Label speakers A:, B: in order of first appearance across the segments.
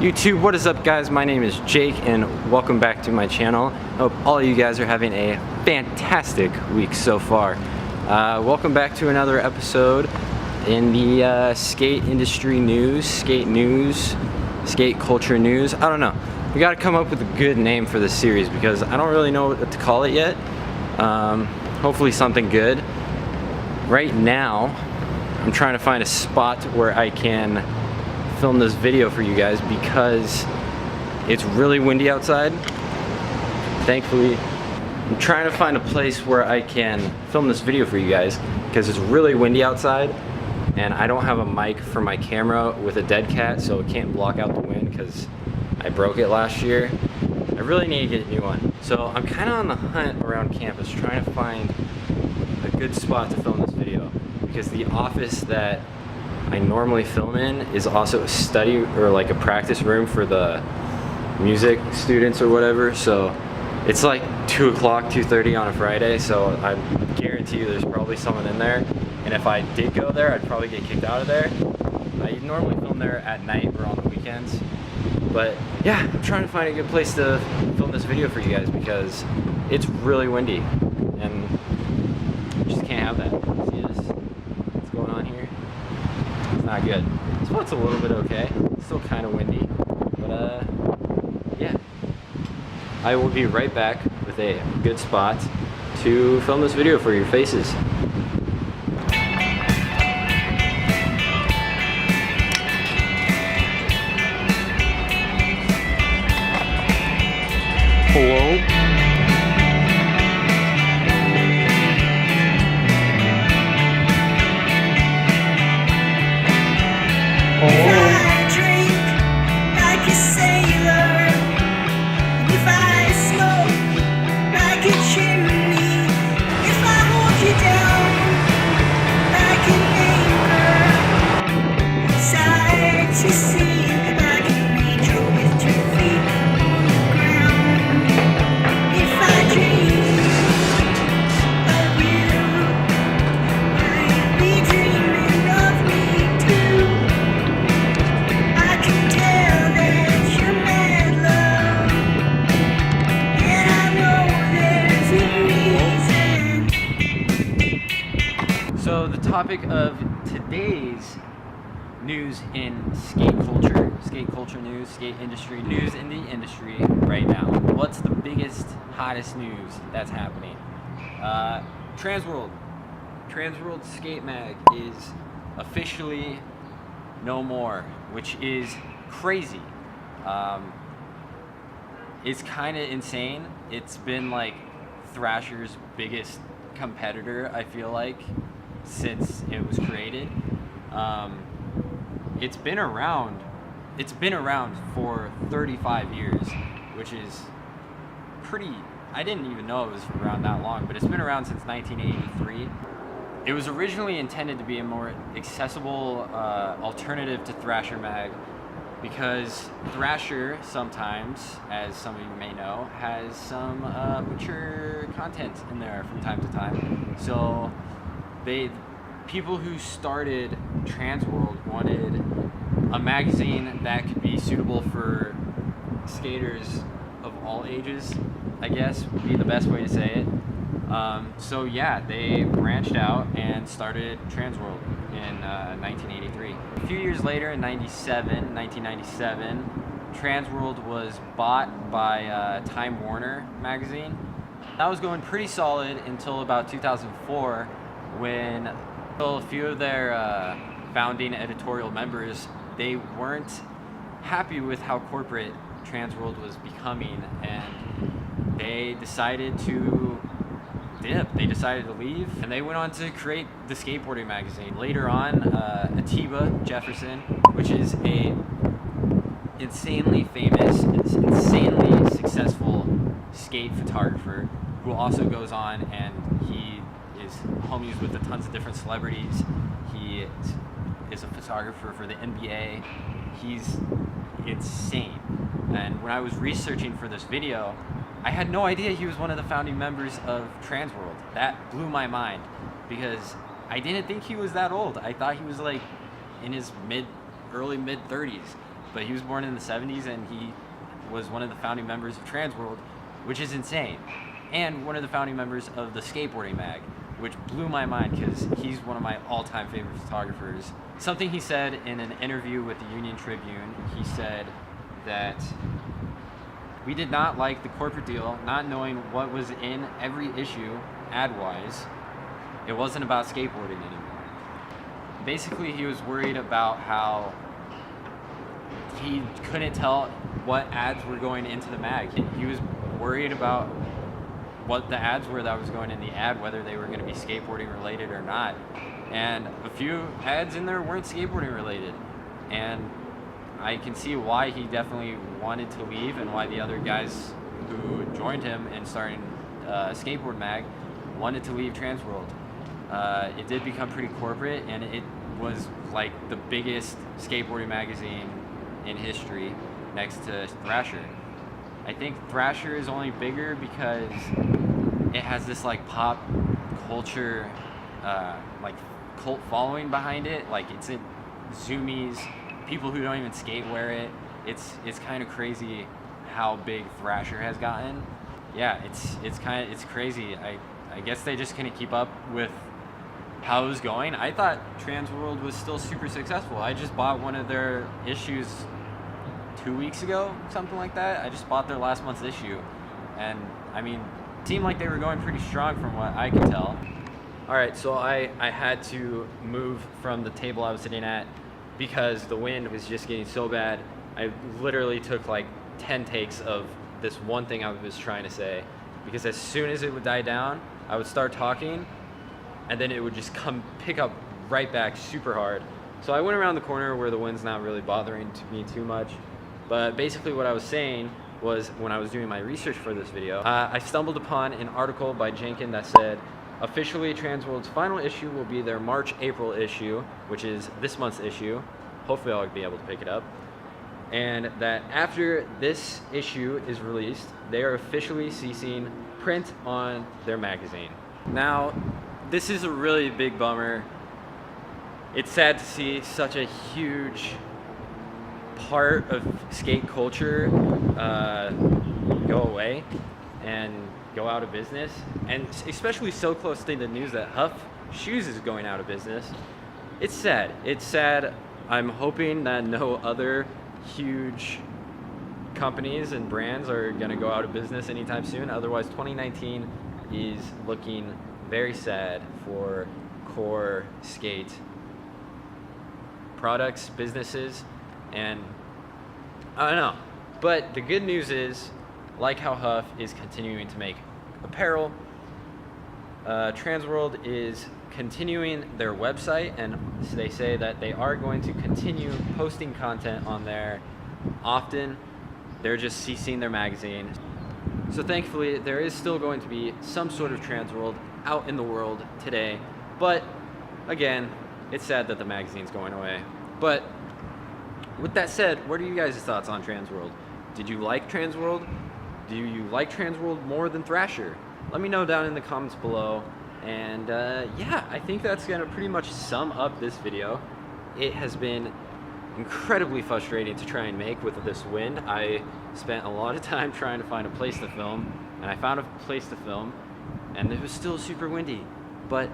A: YouTube, what is up guys? My name is Jake and welcome back to my channel. I hope all of you guys are having a fantastic week so far. Welcome back to another episode in the skate industry news, skate culture news. I don't know. We gotta come up with a good name for this series because I don't really know what to call it yet. Hopefully something good. Right now, I'm trying to find a spot where I can film this video for you guys because it's really windy outside. Thankfully, I'm trying to find a place where I can film this video for you guys because it's really windy outside and I don't have a mic for my camera with a dead cat, so it can't block out the wind because I broke it last year. I really need to get a new one. So I'm kind of on the hunt around campus trying to find a good spot to film this video because the office that I normally film in is also a study or like a practice room for the music students or whatever. So it's like 2 o'clock, 2:30 on a Friday, so I guarantee you there's probably someone in there. And if I did go there, I'd probably get kicked out of there. I normally film there at night or on the weekends. But yeah, I'm trying to find a good place to film this video for you guys because it's really windy and you just can't have that. See this? What's going on here? It's not good. This one's a little bit okay. It's still kind of windy, but yeah. I will be right back with a good spot to film this video for your faces. Hello? So the topic of today's news in skate culture news, skate industry news in the industry right now. What's the biggest, hottest news that's happening? Transworld Skate Mag is officially no more, which is crazy. It's kind of insane. It's been like Thrasher's biggest competitor, I feel like, since it was created. It's been around for 35 years, which is pretty, I didn't even know it was around that long, but it's been around since 1983. It was originally intended to be a more accessible alternative to Thrasher Mag because Thrasher sometimes, as some of you may know, has some mature content in there from time to time. So people who started Transworld wanted a magazine that could be suitable for skaters of all ages, I guess would be the best way to say it. So yeah, they branched out and started Transworld in 1983. A few years later, in 1997, Transworld was bought by Time Warner magazine. That was going pretty solid until about 2004, when a few of their founding editorial members, they weren't happy with how corporate Transworld was becoming, and they decided to dip. They decided to leave, and they went on to create the skateboarding magazine. Later on, Atiba Jefferson, which is a insanely famous, insanely successful skate photographer, who also goes on and he is homies with tons of different celebrities. He is a photographer for the NBA. He's insane. And when I was researching for this video, I had no idea he was one of the founding members of Transworld. That blew my mind because I didn't think he was that old. I thought he was like in his early mid 30s. but he was born in the 70s, and he was one of the founding members of Transworld, which is insane, and one of the founding members of the Skateboarding Mag, which blew my mind because he's one of my all-time favorite photographers. Something he said in an interview with the Union Tribune, he said that we did not like the corporate deal, not knowing what was in every issue ad-wise. It wasn't about skateboarding anymore. Basically, he was worried about how he couldn't tell what ads were going into the mag. He was worried about what the ads were that was going in the ad, whether they were going to be skateboarding related or not. And a few ads in there weren't skateboarding related. And I can see why he definitely wanted to leave, and why the other guys who joined him in starting Skateboard Mag wanted to leave Transworld. It did become pretty corporate, and it was like the biggest skateboarding magazine in history next to Thrasher. I think Thrasher is only bigger because it has this like pop culture, like cult following behind it. Like it's in Zoomies, people who don't even skate wear it. It's kind of crazy how big Thrasher has gotten. Yeah, it's crazy. I guess they just couldn't keep up with how it was going. I thought Transworld was still super successful. I just bought one of their issues 2 weeks ago, something like that. I just bought their last month's issue, and I mean, it seemed like they were going pretty strong from what I could tell. All right, so I had to move from the table I was sitting at because the wind was just getting so bad. I literally took like 10 takes of this one thing I was trying to say, because as soon as it would die down, I would start talking, and then it would just pick up right back super hard. So I went around the corner where the wind's not really bothering me too much. But basically what I was saying was, when I was doing my research for this video, I stumbled upon an article by Jenkin that said, officially Transworld's final issue will be their March-April issue, which is this month's issue. Hopefully I'll be able to pick it up. And that after this issue is released, they are officially ceasing print on their magazine. Now, this is a really big bummer. It's sad to see such a huge part of skate culture go away and go out of business, and especially so close to the news that Huff Shoes is going out of business. It's sad. It's sad. I'm hoping that no other huge companies and brands are going to go out of business anytime soon. Otherwise, 2019 is looking very sad for core skate products, businesses, and I don't know. But the good news is, like how Huff is continuing to make apparel, Transworld is continuing their website, and they say that they are going to continue posting content on there often. They're just ceasing their magazine. So thankfully, there is still going to be some sort of Transworld out in the world today. But again, it's sad that the magazine's going away. But with that said, what are you guys' thoughts on Transworld? Did you like Transworld? Do you like Transworld more than Thrasher? Let me know down in the comments below. And yeah, I think that's gonna pretty much sum up this video. It has been incredibly frustrating to try and make with this wind. I spent a lot of time trying to find a place to film, and I found a place to film, and it was still super windy. But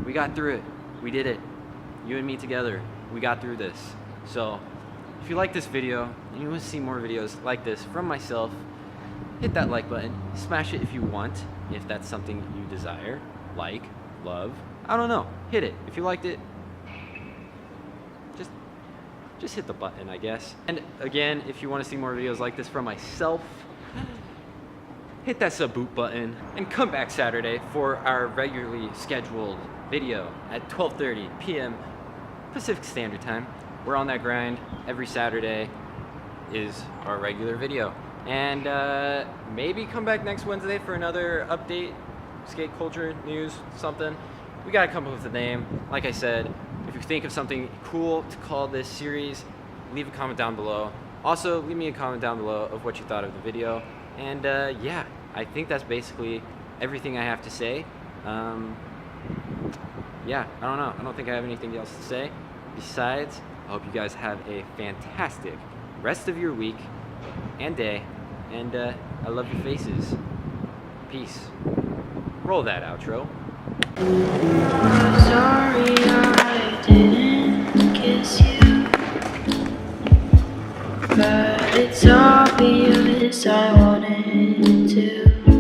A: we got through it. We did it. You and me together. We got through this. So if you like this video and you want to see more videos like this from myself, hit that like button. Smash it if you want, if that's something you desire. Like, love, I don't know. Hit it. If you liked it, just hit the button, I guess. And again, if you want to see more videos like this from myself, hit that sub boot button and come back Saturday for our regularly scheduled video at 12:30 p.m. Pacific Standard Time. We're on that grind. Every Saturday is our regular video. And maybe come back next Wednesday for another update, skate culture news, something. We gotta come up with a name. Like I said, if you think of something cool to call this series, leave a comment down below. Also, leave me a comment down below of what you thought of the video. And yeah, I think that's basically everything I have to say. Yeah, I don't know. I don't think I have anything else to say. Besides, I hope you guys have a fantastic rest of your week and day, and I love your faces. Peace. Roll that outro.
B: Sorry I didn't kiss you, but it's obvious I wanted to.